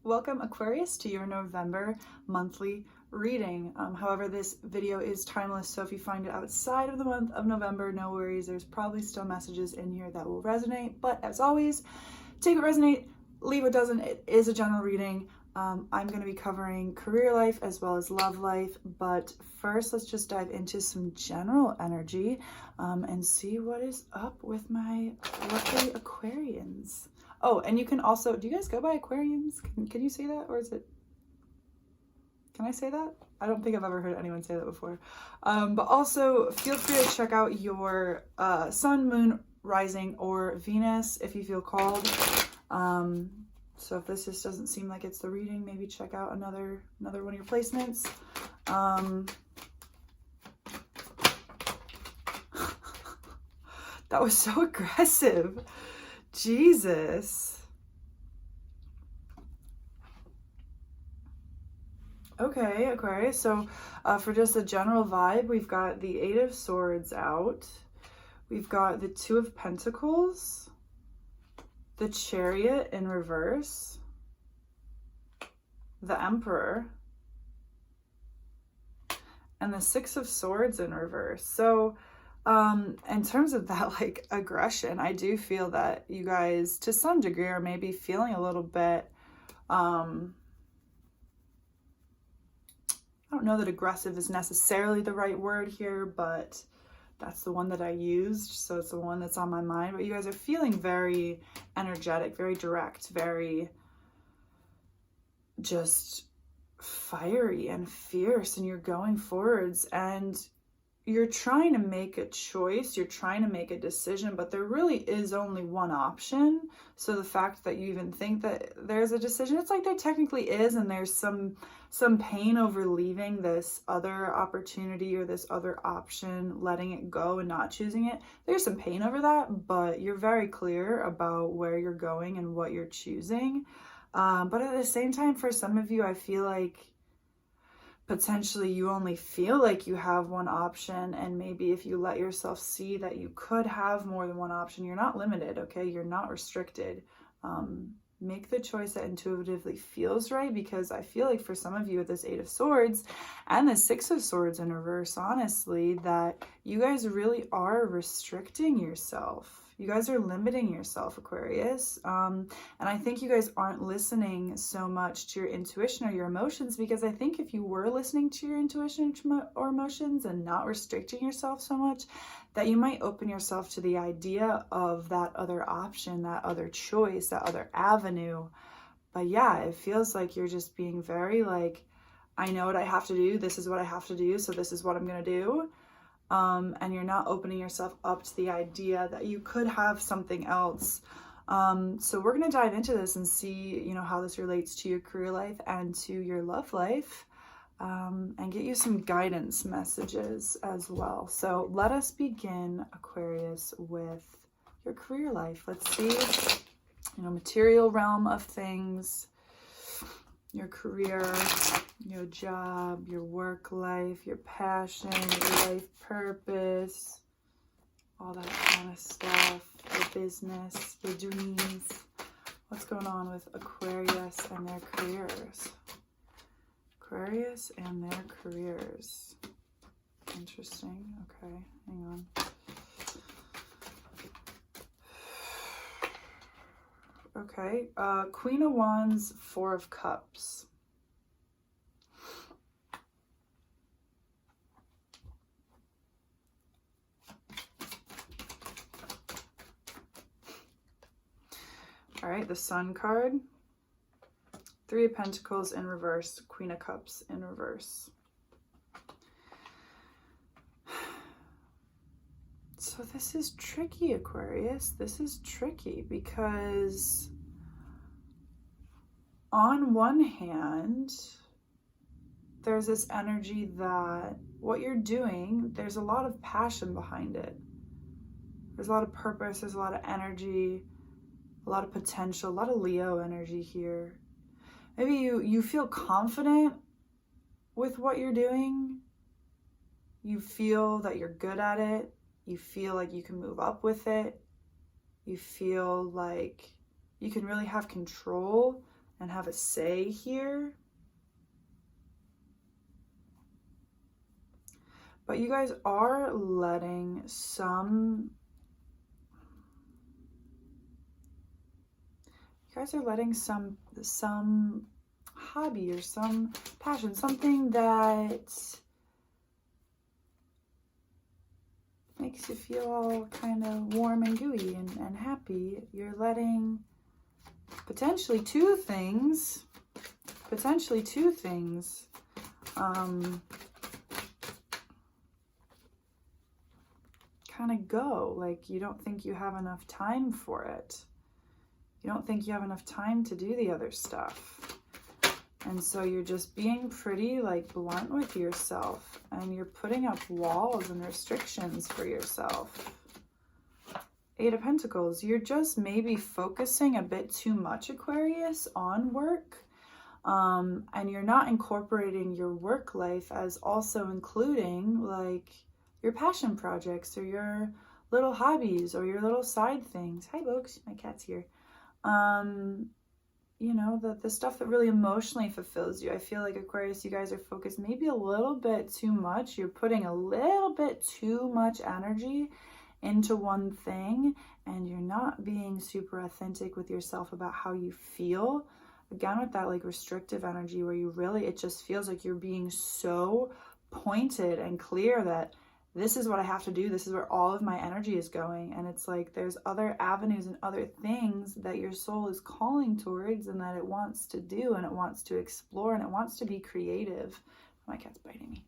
Welcome Aquarius to your November monthly reading. However, this video is timeless, so if you find it outside of the month of November, no worries. There's probably still messages in here that will resonate, but as always, take what resonate, leave what doesn't. It is a general reading. I'm going to be covering career life as well as love life, but first let's just dive into some general energy and see what is up with my lovely Aquarians. Oh, and you can also, do you guys go by Aquarians? Can you say that, or is it, can I say that? I don't think I've ever heard anyone say that before. But also feel free to check out your sun, moon, rising, or Venus if you feel called. So if this just doesn't seem like it's the reading, maybe check out another one of your placements. That was so aggressive. Jesus. Okay, Aquarius. So for just a general vibe, we've got the Eight of Swords out. We've got the Two of Pentacles, the Chariot in reverse, the Emperor, and the Six of Swords in reverse. So in terms of that, like, aggression, I do feel that you guys, to some degree, are maybe feeling a little bit, I don't know that aggressive is necessarily the right word here, but that's the one that I used, so it's the one that's on my mind. But you guys are feeling very energetic, very direct, very just fiery and fierce, and you're going forwards, and you're trying to make a choice, you're trying to make a decision, but there really is only one option. So the fact that you even think that there's a decision, it's like there technically is, and there's some pain over leaving this other opportunity or this other option, letting it go and not choosing it. There's some pain over that, but you're very clear about where you're going and what you're choosing. But at the same time, for some of you, I feel like potentially you only feel like you have one option, and maybe if you let yourself see that you could have more than one option, you're not limited, okay? You're not restricted. Make the choice that intuitively feels right, because I feel like for some of you with this Eight of Swords and the Six of Swords in reverse, honestly, that you guys really are restricting yourself. You guys are limiting yourself, Aquarius. And I think you guys aren't listening so much to your intuition or your emotions, because I think if you were listening to your intuition or emotions and not restricting yourself so much, that you might open yourself to the idea of that other option, that other choice, that other avenue. But yeah, it feels like you're just being very like, I know what I have to do. This is what I have to do. So this is what I'm going to do. And you're not opening yourself up to the idea that you could have something else. So we're going to dive into this and see, you know, how this relates to your career life and to your love life, and get you some guidance messages as well. So let us begin, Aquarius, with your career life. Let's see, you know, material realm of things, your career, your job, your work life, your passion, your life purpose, all that kind of stuff, your business, your dreams. What's going on with Aquarius and their careers? Aquarius and their careers. Interesting. Okay, hang on. Okay, Queen of Wands, Four of Cups. All right, the Sun card, Three of Pentacles in reverse, Queen of Cups in reverse. So this is tricky, Aquarius. This is tricky because on one hand, there's this energy that what you're doing, there's a lot of passion behind it. There's a lot of purpose, there's a lot of energy, a lot of potential, a lot of Leo energy here. Maybe you feel confident with what you're doing. You feel that you're good at it. You feel like you can move up with it. You feel like you can really have control and have a say here. But you guys are letting some hobby or some passion, something that makes you feel all kind of warm and gooey and happy. You're letting potentially two things kind of go. Like, you don't think you have enough time for it. You don't think you have enough time to do the other stuff. And so you're just being pretty like blunt with yourself, and you're putting up walls and restrictions for yourself. Eight of Pentacles, you're just maybe focusing a bit too much, Aquarius, on work. And you're not incorporating your work life as also including like your passion projects or your little hobbies or your little side things. Hi, folks, my cat's here. You know, the stuff that really emotionally fulfills you. I feel like, Aquarius, you guys are focused maybe a little bit too much. You're putting a little bit too much energy into one thing, and you're not being super authentic with yourself about how you feel. Again, with that like restrictive energy where you really, it just feels like you're being so pointed and clear that this is what I have to do. This is where all of my energy is going. And it's like there's other avenues and other things that your soul is calling towards and that it wants to do and it wants to explore and it wants to be creative. My cat's biting me.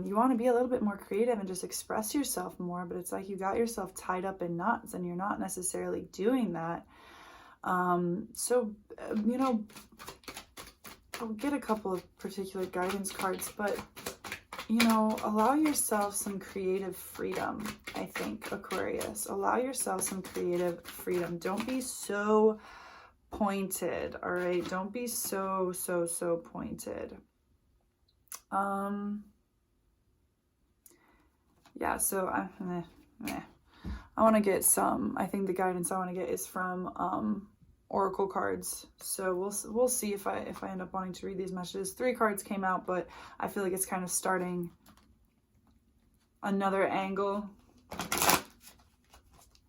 You want to be a little bit more creative and just express yourself more, but it's like you got yourself tied up in knots and you're not necessarily doing that. You know, I'll get a couple of particular guidance cards, but you know, allow yourself some creative freedom, I think, Aquarius. Allow yourself some creative freedom. Don't be so pointed, all right? Don't be so pointed. Yeah, so I want to get some, I think the guidance I want to get is from oracle cards. So we'll see if I end up wanting to read these messages. 3 cards came out, but I feel like it's kind of starting another angle.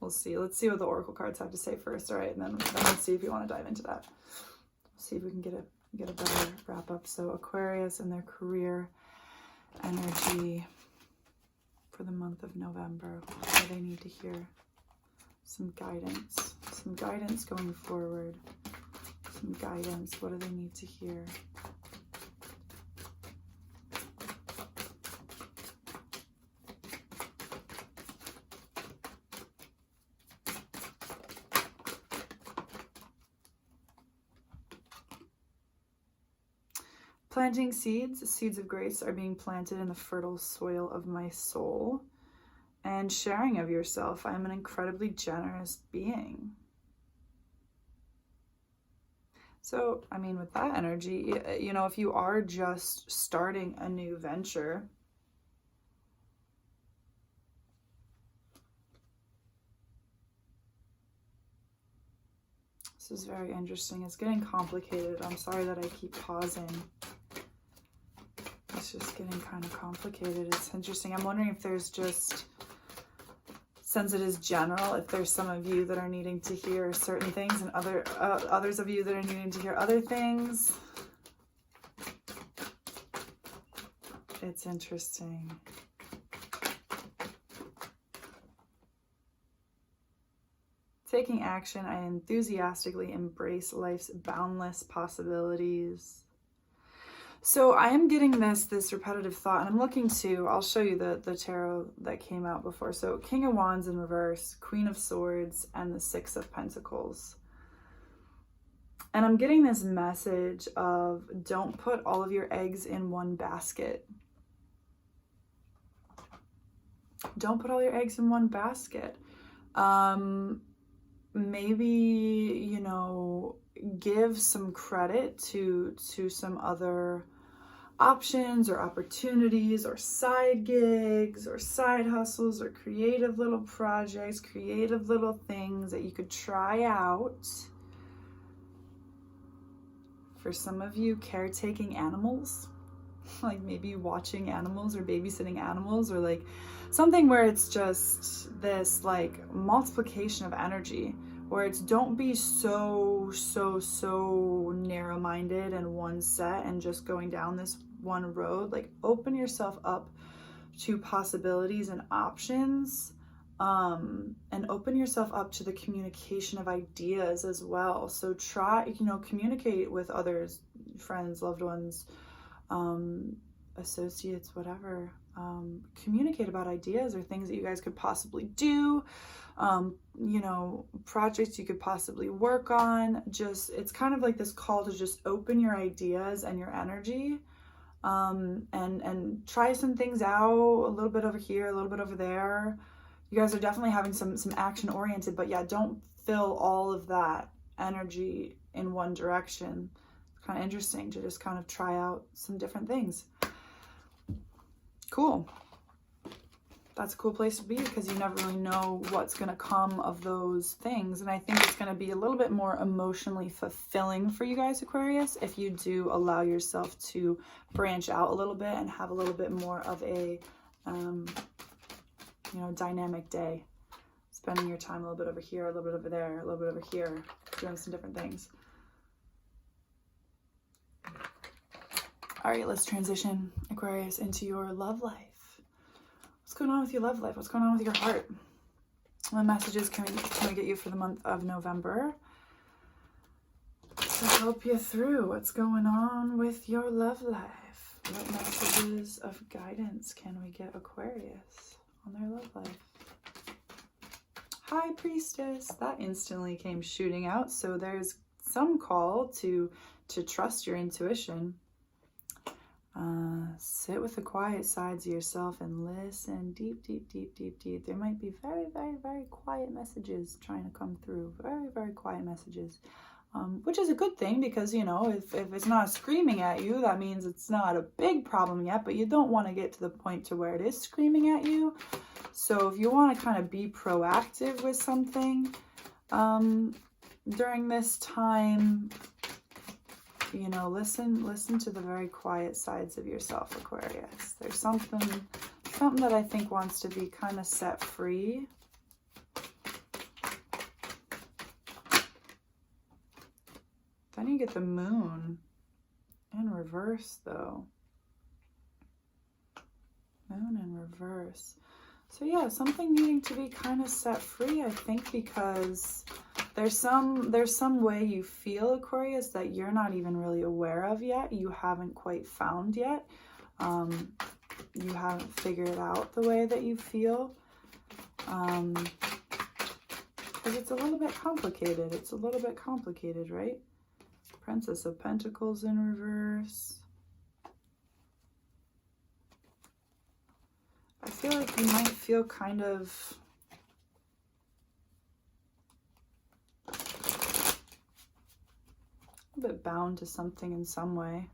We'll see. Let's see what the oracle cards have to say first, all right? And then let's see if you want to dive into that. See if we can get a better wrap up. So Aquarius and their career energy for the month of November. What do they need to hear? Some guidance going forward. Some guidance. What do they need to hear? Planting seeds. Seeds of grace are being planted in the fertile soil of my soul. And sharing of yourself. I'm an incredibly generous being. So, I mean, with that energy, you know, if you are just starting a new venture, this is very interesting. It's getting complicated. I'm sorry that I keep pausing. It's just getting kind of complicated. It's interesting. I'm wondering if there's just, since it is general, if there's some of you that are needing to hear certain things and others of you that are needing to hear other things. It's interesting. Taking action, I enthusiastically embrace life's boundless possibilities. So I am getting this repetitive thought, and I'm looking to, I'll show you the tarot that came out before. So King of Wands in reverse, Queen of Swords, and the 6 of Pentacles. And I'm getting this message of don't put all of your eggs in one basket. Don't put all your eggs in one basket. Maybe, you know, give some credit to some other options or opportunities or side gigs or side hustles or creative little projects, creative little things that you could try out. For some of you, caretaking animals, like maybe watching animals or babysitting animals, or like something where it's just this like multiplication of energy, where it's don't be so narrow-minded and one set and just going down this one road. Like open yourself up to possibilities and options, and open yourself up to the communication of ideas as well. So try, you know, communicate with others, friends, loved ones, associates, whatever. Communicate about ideas or things that you guys could possibly do, you know, projects you could possibly work on. Just, it's kind of like this call to just open your ideas and your energy, and try some things out, a little bit over here, a little bit over there. You guys are definitely having some action oriented, but yeah, don't fill all of that energy in one direction. It's kind of interesting to just kind of try out some different things. Cool. That's a cool place to be, because you never really know what's going to come of those things. And I think it's going to be a little bit more emotionally fulfilling for you guys, Aquarius, if you do allow yourself to branch out a little bit and have a little bit more of a, you know, dynamic day. Spending your time a little bit over here, a little bit over there, a little bit over here, doing some different things. All right, let's transition, Aquarius, into your love life. What's going on with your love life? What's going on with your heart? What messages can we get you for the month of November to help you through what's going on with your love life? What messages of guidance can we get Aquarius on their love life? High Priestess. That instantly came shooting out. So there's some call to trust your intuition. Sit with the quiet sides of yourself and listen deep. There might be very quiet messages trying to come through. Very quiet messages, which is a good thing, because, you know, if it's not screaming at you, that means it's not a big problem yet, but you don't want to get to the point to where it is screaming at you. So if you want to kind of be proactive with something during this time, you know, listen to the very quiet sides of yourself, Aquarius. There's something that I think wants to be kind of set free. Then you get the moon in reverse, though. Moon in reverse. So yeah, something needing to be kind of set free, I think, because there's some way you feel, Aquarius, that you're not even really aware of yet. You haven't quite found yet. You haven't figured out the way that you feel. Because it's a little bit complicated. It's a little bit complicated, right? Princess of Pentacles in reverse. I feel like you might feel kind of a bit bound to something in some way.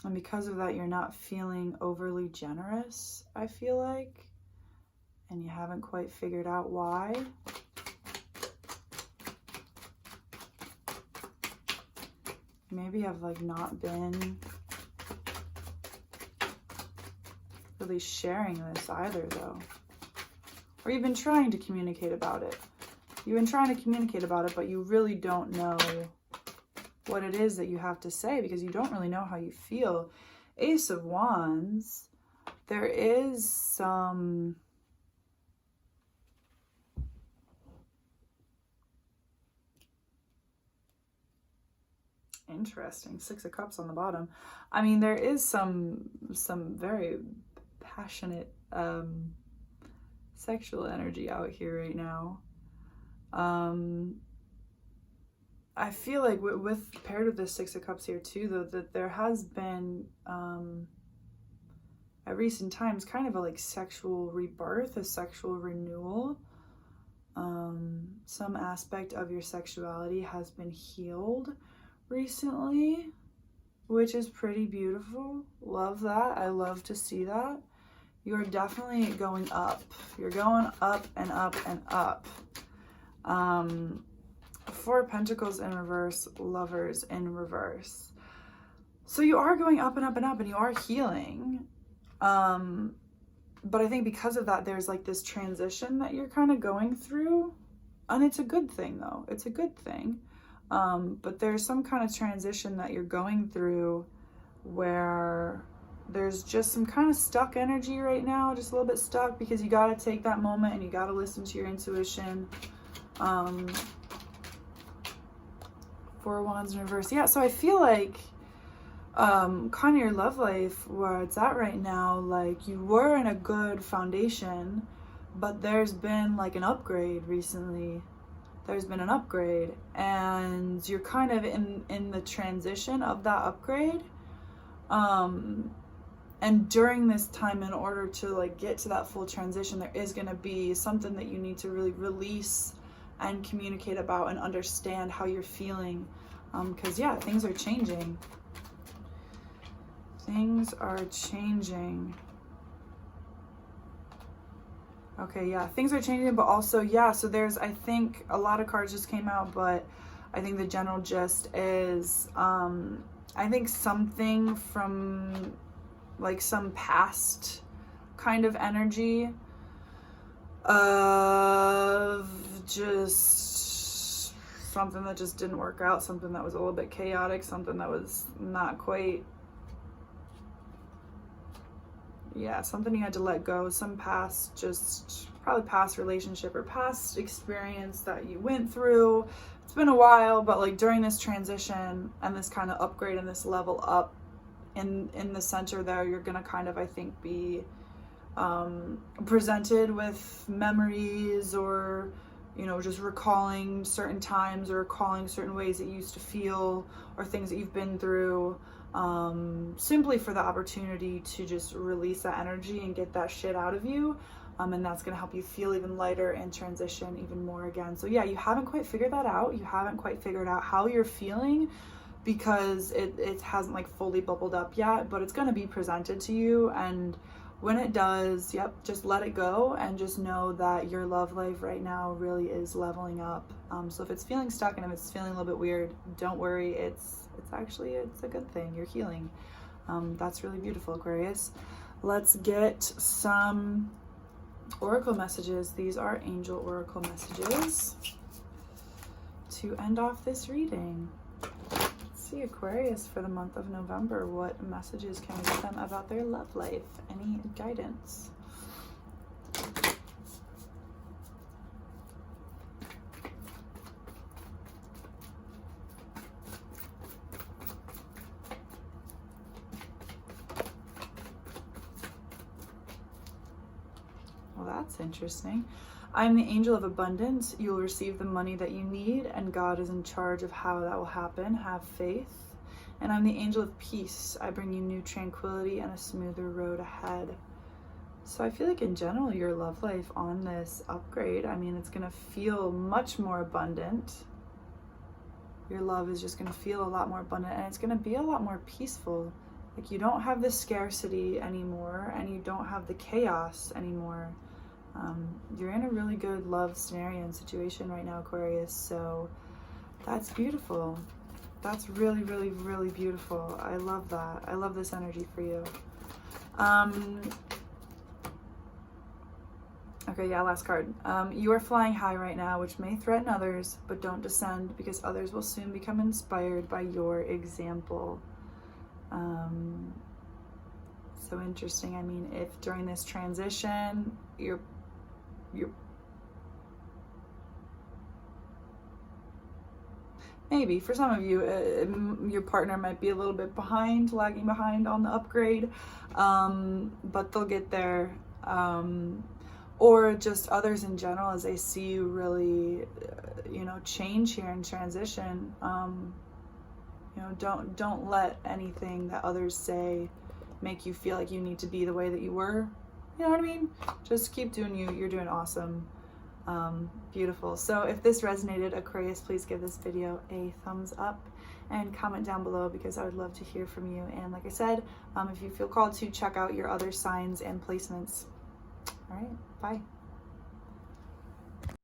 And because of that, you're not feeling overly generous, I feel like. And you haven't quite figured out why. Maybe I've like not been really sharing this either, though. Or you've been trying to communicate about it. You've been trying to communicate about it, but you really don't know what it is that you have to say, because you don't really know how you feel. Ace of Wands. There is some... Interesting. Six of Cups on the bottom. I mean, there is some very passionate sexual energy out here right now. I feel like with paired with the Six of Cups here too, though, that there has been at recent times kind of a like sexual rebirth, a sexual renewal. Some aspect of your sexuality has been healed recently, which is pretty beautiful. Love that. I love to see that. you're definitely going up. You're going up and up and up. Four of Pentacles in reverse, Lovers in reverse. So you are going up and up and up, and you are healing. But I think because of that, there's like this transition that you're kind of going through. And it's a good thing, though. It's a good thing. But there's some kind of transition that you're going through where there's just some kind of stuck energy right now, just a little bit stuck, because you got to take that moment and you got to listen to your intuition. Four of Wands in reverse. Yeah, so I feel like kind of your love life, where it's at right now, like you were in a good foundation, but there's been like an upgrade recently. There's been an upgrade, and you're kind of in the transition of that upgrade. And during this time, in order to like get to that full transition, there is going to be something that you need to really release and communicate about and understand how you're feeling. Because yeah, things are changing. Things are changing. Okay, yeah, things are changing, but also, yeah, so there's, I think a lot of cards just came out, but I think the general gist is, I think something from like some past kind of energy of just something that just didn't work out, something that was a little bit chaotic, something that was not quite, yeah, something you had to let go, some past, just probably past relationship or past experience that you went through. It's been a while, but like during this transition and this kind of upgrade and this level up in the center there, you're gonna kind of, I think, be presented with memories, or you know, just recalling certain times or recalling certain ways that you used to feel or things that you've been through, simply for the opportunity to just release that energy and get that shit out of you. And that's going to help you feel even lighter and transition even more again. So yeah, you haven't quite figured that out. You haven't quite figured out how you're feeling, because it hasn't like fully bubbled up yet, but it's going to be presented to you. And when it does, yep, just let it go and just know that your love life right now really is leveling up. So if it's feeling stuck and if it's feeling a little bit weird, don't worry. It's a good thing. You're healing. That's really beautiful, Aquarius. Let's get some oracle messages. These are angel oracle messages to end off this reading. Let's see, Aquarius, for the month of November, what messages can we give them about their love life? Any guidance? Well, that's interesting. I'm the angel of abundance. You will receive the money that you need, and God is in charge of how that will happen. Have faith. And I'm the angel of peace. I bring you new tranquility and a smoother road ahead. So I feel like in general, your love life on this upgrade, I mean, it's going to feel much more abundant. Your love is just going to feel a lot more abundant, and it's going to be a lot more peaceful. Like, you don't have the scarcity anymore, and you don't have the chaos anymore. You're in a really good love scenario and situation right now, Aquarius, so that's beautiful. That's really, really, really beautiful. I love that. I love this energy for you. Okay, yeah, last card. You are flying high right now, which may threaten others, but don't descend, because others will soon become inspired by your example. So interesting. I mean, if during this transition, you're maybe for some of you, your partner might be a little bit behind, lagging behind on the upgrade, but they'll get there. Or just others in general, as they see you really, change here and transition. Don't let anything that others say make you feel like you need to be the way that you were. You know what I mean? Just keep doing you. You're doing awesome. Beautiful. So if this resonated, Aquarius, please give this video a thumbs up and comment down below, because I would love to hear from you. And like I said, if you feel called to, check out your other signs and placements. All right, bye.